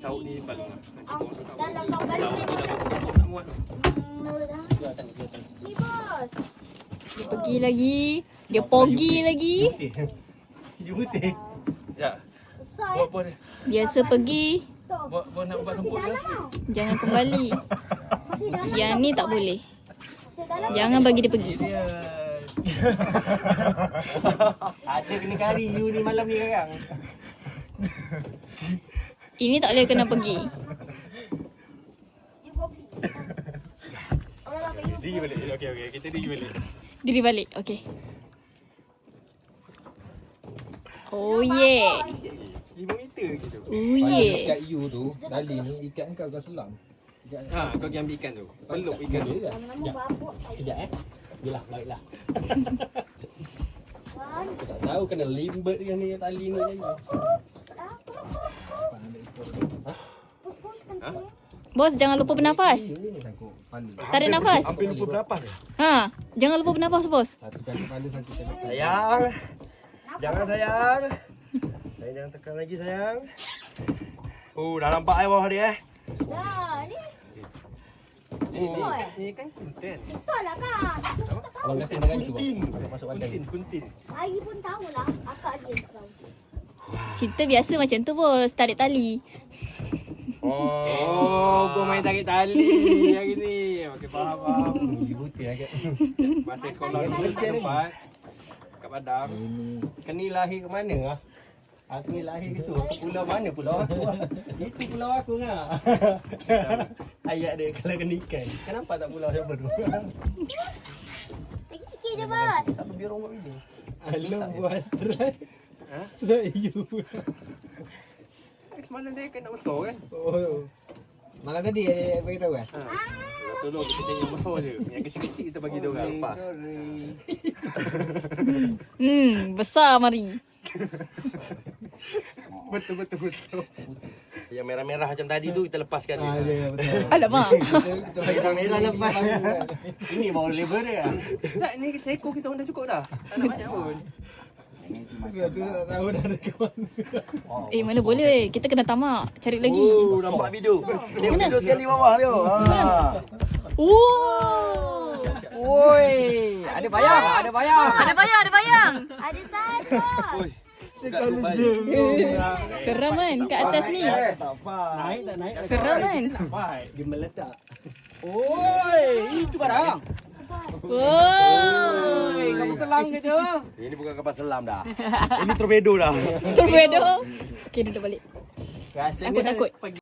Sauk ni paling. Dalam kapal ni. Tak muat tu. Ni bos. Dia pergi lagi. Dia pogi lagi. Dia putih. Ya. Besar Buat apa dia? Biasa pergi. Buat nak buat rumput ke? Jangan kembali. Masih dalam. Yang ni tak boleh. Masih dalam. Jangan bagi dia pergi. Ya. Ada kena kari you ni malam ni sekarang. Ini tak boleh kena pergi. You kopi. Orang apa you? Diri balik. Okey. Kita diri balik. Diri balik. Okey. Oh yeah. 5 meter gitu. Oh yeah. Ikat you tu, tali ni ikat kau selam. Ikat Ha, kau pergi ambil ikan tu. Peluk ikan tu. Nama babuk. Kejap Yelah, baiklah. Kan? Aku tak tahu kena limbet dengan ni tali ni lagi. Push kan. Bos, jangan lupa bernafas. Ini Sangkut paling. Tarik nafas. Hampir lupa bernafas. Ha, jangan lupa bernafas, bos. Satu kali kepala, satu kali kepala. Sayang. Jangan sayang. Sayang jangan tekan lagi sayang. Dah nampak air bawah dia Dah, ni Ni kan kuntin. besar lah kan. Abang kasi dengan itu. Kuntin. Masuk badan. Kuntin. Air pun tahulah. Akak dia tahu. Cerita biasa macam tu, bos. Tarik tali. Oh, gua main tarik tali hari ni. Okey, faham. Gigi putih agak. Masa sekolah dulu tempat kat Padang. Kan ni lahir ke mana ah? Aku ni lahir ke tu. Pulau mana pulau aku? Itu pulau aku ngah. Ayat dia kalau kena ikan. Kenapa tak pulau siapa tu? Lagi sikit je bos. Tak biar orang buat video. Alam buat strike. Ha? Strike you. Semalam dia kan nak besar kan? Oh. Malam tadi dia beritahu kan? Ha. Tolong kita cari yang besar je. Yang kecil-kecil kita bagi dia orang lepas. Besar mari. Betul. Yang merah-merah macam tadi tu kita lepaskan dia. Ya betul. Alamak. Kita bagi Yang merah lepas. kan. Ini baru label dia. Tak, ni seekor kita orang dah cukup dah. Tak nak banyak pun. Kita tu tak tahu dah ada ke mana. Mana boleh. Kita kena tamak. Cari lagi. Nampak video. Tengok Mana? video sekali bawah tu. Wow. Woi, ada bayang. Ada bayang. Ada saiz bos. Seram kan kat atas ni. Tak faham. Naik. Seram kan? Dia meledak. Itu barang. Woi. Kamu selang gitu. Ini bukan kapal selam dah. Ini torpedo dah. Torpedo. Okay, duduk balik. Rasanya Takut.